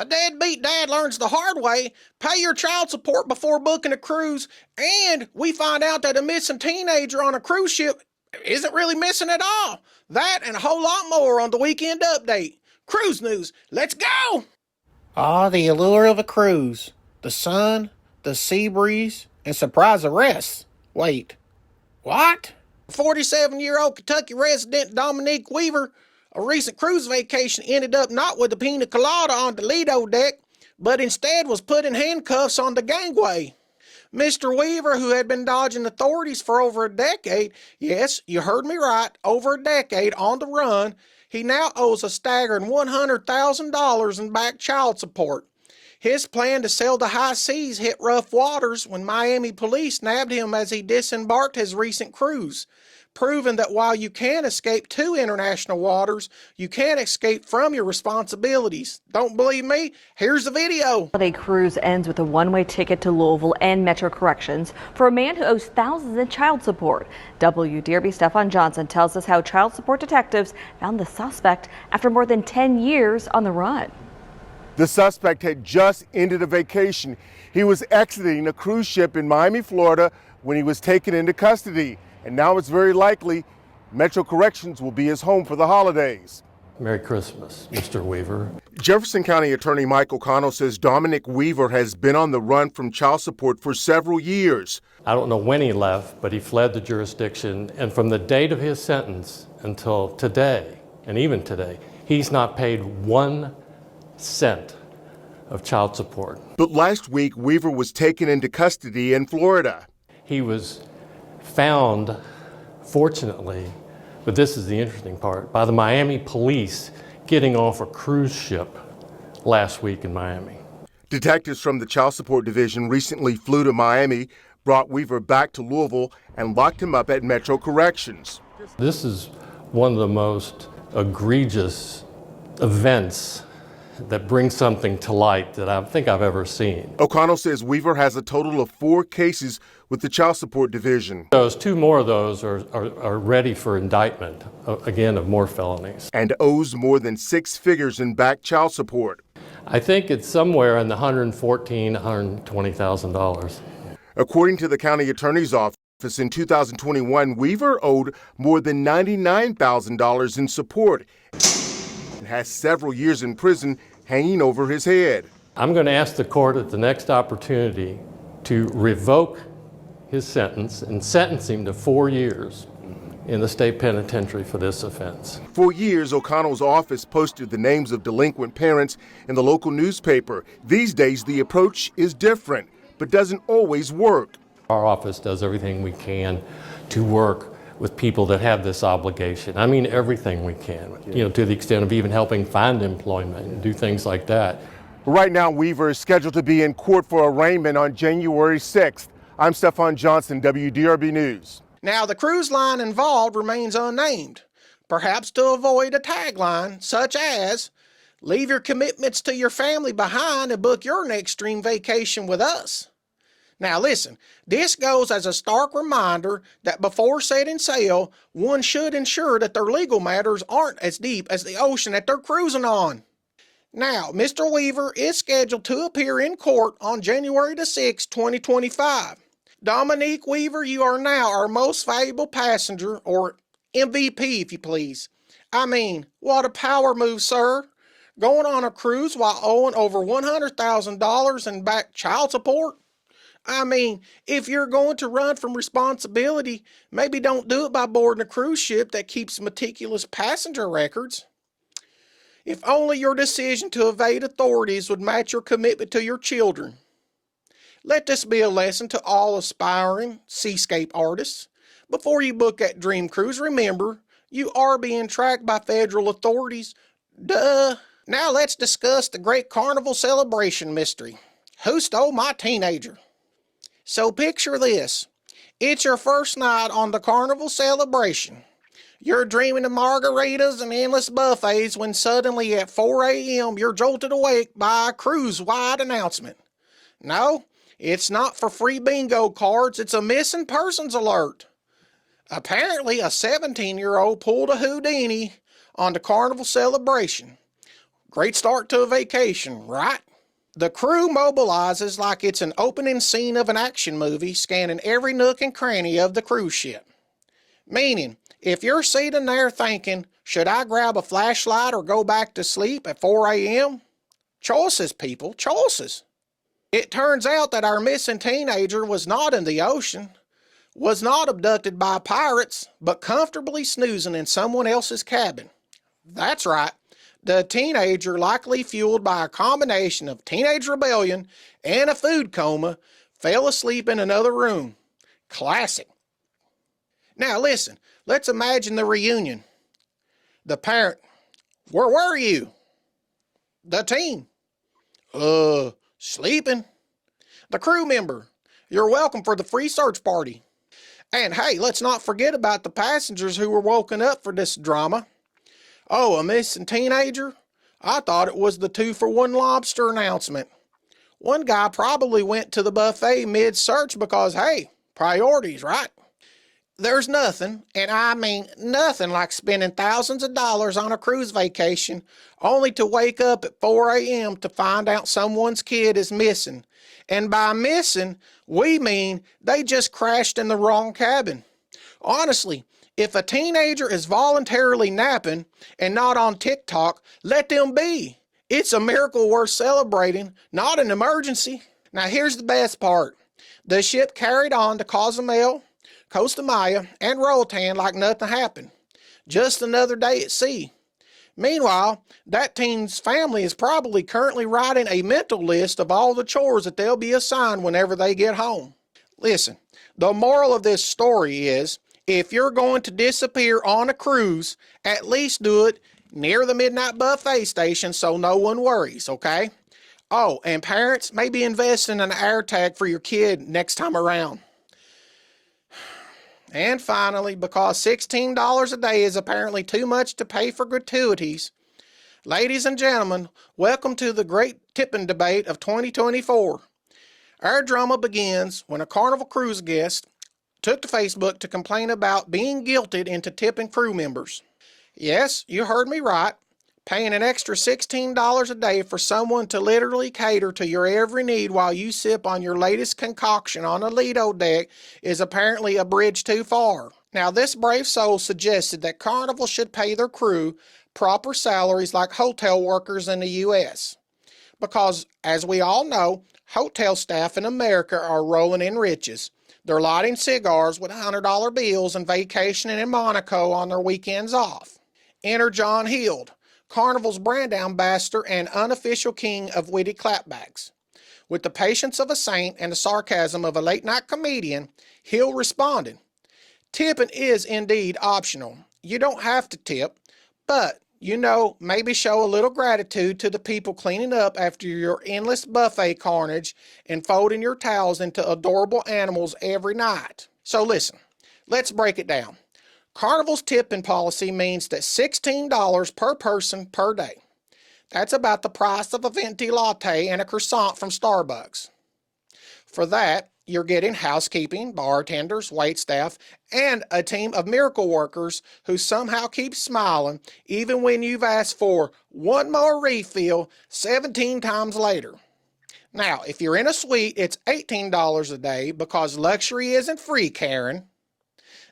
A deadbeat dad learns the hard way. Pay your child support before booking a cruise, and we find out that a missing teenager on a cruise ship isn't really missing at all. That and a whole lot more on the weekend update. Cruise news, let's go! Ah, the allure of a cruise. The sun, the sea breeze, and surprise arrests. Wait, what? 47-year-old Kentucky resident Dominique Weaver, a recent cruise vacation ended up not with the pina colada on the Lido deck, but instead was put in handcuffs on the gangway. Mr. Weaver, who had been dodging authorities for over a decade, yes, you heard me right, over a decade on the run, he now owes a staggering $100,000 in back child support. His plan to sail the high seas hit rough waters when Miami police nabbed him as he disembarked his recent cruise, proving that while you can escape to international waters, you can't escape from your responsibilities. Don't believe me? Here's the video. The cruise ends with a one-way ticket to Louisville and Metro Corrections for a man who owes thousands in child support. WDRB Stefan Johnson tells us how child support detectives found the suspect after more than 10 years on the run. The suspect had just ended a vacation. He was exiting a cruise ship in Miami, Florida, when he was taken into custody. And now it's very likely Metro Corrections will be his home for the holidays. Merry Christmas, Mr. Weaver. Jefferson County Attorney Mike O'Connell says Dominic Weaver has been on the run from child support for several years. I don't know when he left, but he fled the jurisdiction. And from the date of his sentence until today, and even today, he's not paid 1 cent of child support. But last week, Weaver was taken into custody in Florida. He was found, fortunately, but this is the interesting part, by the Miami police getting off a cruise ship last week in Miami. Detectives from the Child Support Division recently flew to Miami, brought Weaver back to Louisville, and locked him up at Metro Corrections. This is one of the most egregious events that brings something to light that I think I've ever seen. O'Connell says Weaver has a total of 4 cases with the Child Support Division. Those 2 more of those are ready for indictment, again, of more felonies. And owes more than 6 figures in back child support. I think it's somewhere in the $114,000, $120,000. According to the county attorney's office, in 2021, Weaver owed more than $99,000 in support and has several years in prison hanging over his head. I'm going to ask the court at the next opportunity to revoke his sentence and sentence him to 4 years in the state penitentiary for this offense. For years, O'Connell's office posted the names of delinquent parents in the local newspaper. These days, the approach is different, but doesn't always work. Our office does everything we can to work with people that have this obligation. I mean, everything we can, to the extent of even helping find employment and do things like that. Right now, Weaver is scheduled to be in court for arraignment on January 6th. I'm Stefan Johnson, WDRB News. Now, the cruise line involved remains unnamed, perhaps to avoid a tagline such as, "Leave your commitments to your family behind and book your next dream vacation with us." Now listen, this goes as a stark reminder that before setting sail, one should ensure that their legal matters aren't as deep as the ocean that they're cruising on. Now, Mr. Weaver is scheduled to appear in court on January the 6th, 2025. Dominique Weaver, you are now our most valuable passenger, or MVP if you please. I mean, what a power move, sir. Going on a cruise while owing over $100,000 in back child support? I mean, if you're going to run from responsibility, maybe don't do it by boarding a cruise ship that keeps meticulous passenger records. If only your decision to evade authorities would match your commitment to your children. Let this be a lesson to all aspiring seascape artists. Before you book that dream cruise, remember, you are being tracked by federal authorities. Duh. Now let's discuss the great Carnival celebration mystery. Who stole my teenager? So picture this. It's your first night on the Carnival celebration. You're dreaming of margaritas and endless buffets when suddenly at 4 a.m. you're jolted awake by a cruise-wide announcement. No, it's not for free bingo cards, it's a missing persons alert. Apparently, a 17-year-old pulled a Houdini on the Carnival celebration. Great start to a vacation, right? The crew mobilizes like it's an opening scene of an action movie, scanning every nook and cranny of the cruise ship. Meaning, if you're sitting there thinking, should I grab a flashlight or go back to sleep at 4 a.m.? Choices, people, choices. It turns out that our missing teenager was not in the ocean, was not abducted by pirates, but comfortably snoozing in someone else's cabin. That's right. The teenager, likely fueled by a combination of teenage rebellion and a food coma, fell asleep in another room. Classic. Now listen, let's imagine the reunion. The parent, where were you? The teen, sleeping. The crew member, you're welcome for the free search party. And hey, let's not forget about the passengers who were woken up for this drama. Oh, a missing teenager? I thought it was the 2-for-1 lobster announcement. One guy probably went to the buffet mid-search because, hey, priorities, right? There's nothing, and I mean nothing, like spending thousands of dollars on a cruise vacation only to wake up at 4 a.m. to find out someone's kid is missing. And by missing, we mean they just crashed in the wrong cabin. Honestly, if a teenager is voluntarily napping and not on TikTok, let them be. It's a miracle worth celebrating, not an emergency. Now here's the best part. The ship carried on to Cozumel, Costa Maya, and Roatan like nothing happened. Just another day at sea. Meanwhile, that teen's family is probably currently writing a mental list of all the chores that they'll be assigned whenever they get home. Listen, the moral of this story is, if you're going to disappear on a cruise, at least do it near the midnight buffet station so no one worries, okay? Oh, and parents, maybe invest in an AirTag for your kid next time around. And finally, because $16 a day is apparently too much to pay for gratuities, ladies and gentlemen, welcome to the great tipping debate of 2024. Our drama begins when a Carnival Cruise guest took to Facebook to complain about being guilted into tipping crew members. Yes, you heard me right. Paying an extra $16 a day for someone to literally cater to your every need while you sip on your latest concoction on a Lido deck is apparently a bridge too far. Now, this brave soul suggested that Carnival should pay their crew proper salaries like hotel workers in the U.S. Because, as we all know, hotel staff in America are rolling in riches. They're lighting cigars with $100 bills and vacationing in Monaco on their weekends off. Enter John Hield, Carnival's brand ambassador and unofficial king of witty clapbacks. With the patience of a saint and the sarcasm of a late-night comedian, Hield responded, "Tipping is indeed optional. You don't have to tip, but, maybe show a little gratitude to the people cleaning up after your endless buffet carnage and folding your towels into adorable animals every night." So listen, let's break it down. Carnival's tipping policy means that $16 per person per day. That's about the price of a venti latte and a croissant from Starbucks. For that, you're getting housekeeping, bartenders, waitstaff, and a team of miracle workers who somehow keep smiling even when you've asked for one more refill 17 times later. Now, if you're in a suite, it's $18 a day because luxury isn't free, Karen.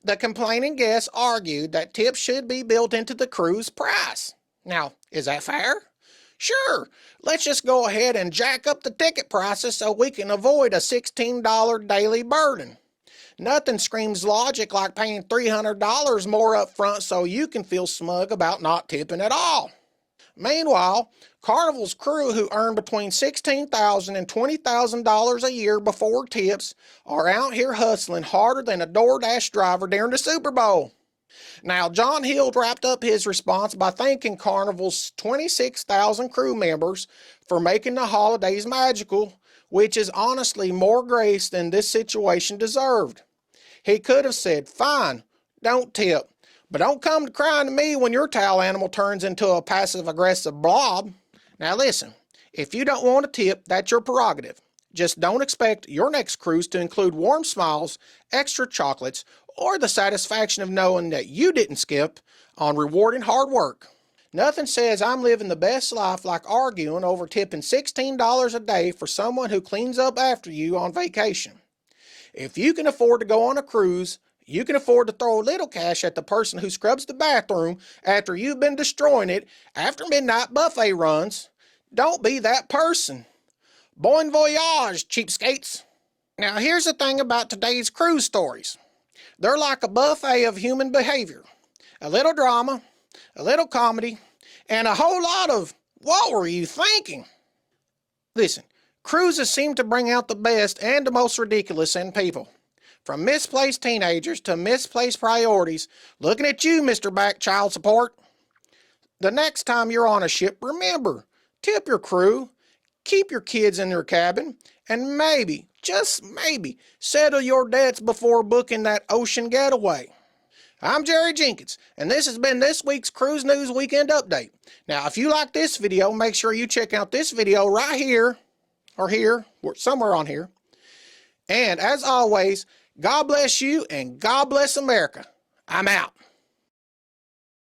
The complaining guests argued that tips should be built into the cruise price. Now, is that fair? Sure, let's just go ahead and jack up the ticket prices so we can avoid a $16 daily burden. Nothing screams logic like paying $300 more up front so you can feel smug about not tipping at all. Meanwhile, Carnival's crew, who earn between $16,000 and $20,000 a year before tips, are out here hustling harder than a DoorDash driver during the Super Bowl. Now, John Hield wrapped up his response by thanking Carnival's 26,000 crew members for making the holidays magical, which is honestly more grace than this situation deserved. He could have said, "Fine, don't tip, but don't come to crying to me when your towel animal turns into a passive-aggressive blob." Now listen, if you don't want to tip, that's your prerogative. Just don't expect your next cruise to include warm smiles, extra chocolates, or the satisfaction of knowing that you didn't skip on rewarding hard work. Nothing says I'm living the best life like arguing over tipping $16 a day for someone who cleans up after you on vacation. If you can afford to go on a cruise, you can afford to throw a little cash at the person who scrubs the bathroom after you've been destroying it after midnight buffet runs. Don't be that person. Bon voyage, cheapskates. Now here's the thing about today's cruise stories. They're like a buffet of human behavior. A little drama, a little comedy, and a whole lot of, what were you thinking? Listen, cruises seem to bring out the best and the most ridiculous in people. From misplaced teenagers to misplaced priorities, looking at you, Mr. Back Child Support. The next time you're on a ship, remember, tip your crew, keep your kids in their cabin, and maybe, just maybe, settle your debts before booking that ocean getaway. I'm Jerry Jenkins, and this has been this week's Cruise News Weekend Update. Now, if you like this video, make sure you check out this video right here, or here, or somewhere on here. And as always, God bless you and God bless America. I'm out.